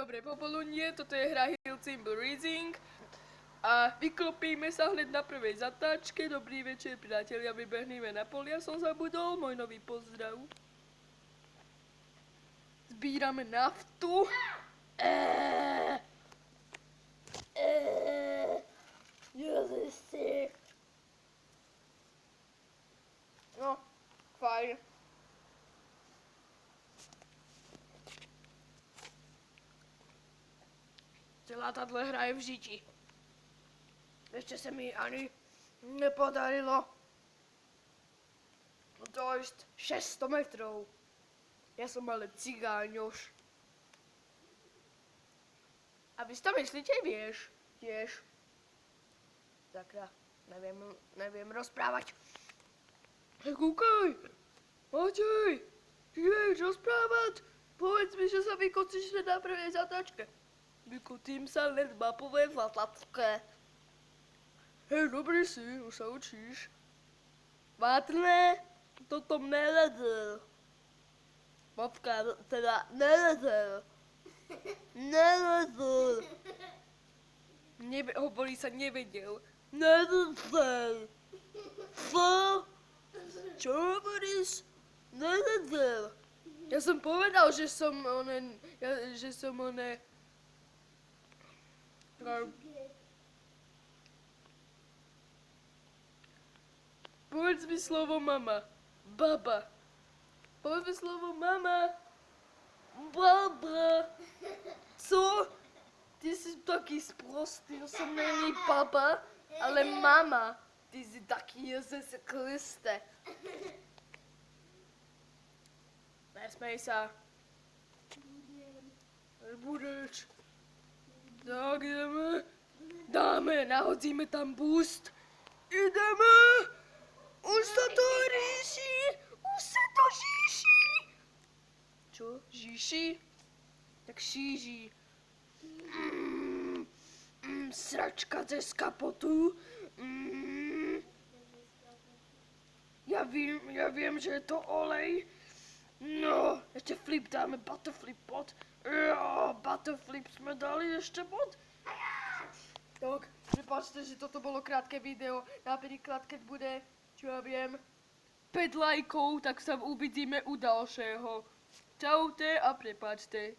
Dobre popoludnie, toto je hra Hill Simple Rising a vyklopíme sa hneď na prvej zatáčke. Dobrý večer, priatelia, vybehneme na polia, som zabudol, môj nový pozdrav. Zbírame naftu. No, fajn. Celá táto hra je v žiti. Ešte sa mi ani nepodarilo dojsť 600 metrov. Ja som ale cigáňoš. A vy si to myslíte, vieš? Tiež. Sakra, neviem rozprávať. Hej, kúkaj! Matej! Ty vieš rozprávať? Povedz mi, že sa vykocíš na prvej zatáčke. Vykotím sa len v mapovej zatáčke. Hej, dobrý si, už sa učíš. Vátrné, toto nevedel. Babka, teda nevedel. Nevedel. Hovorí sa nevedel. Nevedel. Co? Čo hovoríš? Nevedel. Ja som povedal, že som Povedz mi slovo mama. Baba. Povedz mi slovo mama. Baba. Co? Ty si taký sprostý, ja som není baba, ale mama. Ty si taký Jezus Kriste. Nesmej sa. Nebudeš. Tak ideme. Nahodíme tam boost. Ideme. Už sa to ríši. Už sa to žíši. Čo? Žíši? Tak šíži. Sračka cez kapotu. Ja viem, že je to olej. No, ešte flip dáme, butterflip bod. Jo, butterflip sme dali ešte bod. Tak, prepáčte, že toto bolo krátke video. Napríklad, keď bude, čo ja viem, 5 lajkov, tak sa uvidíme u ďalšieho. Čaute a prepáčte.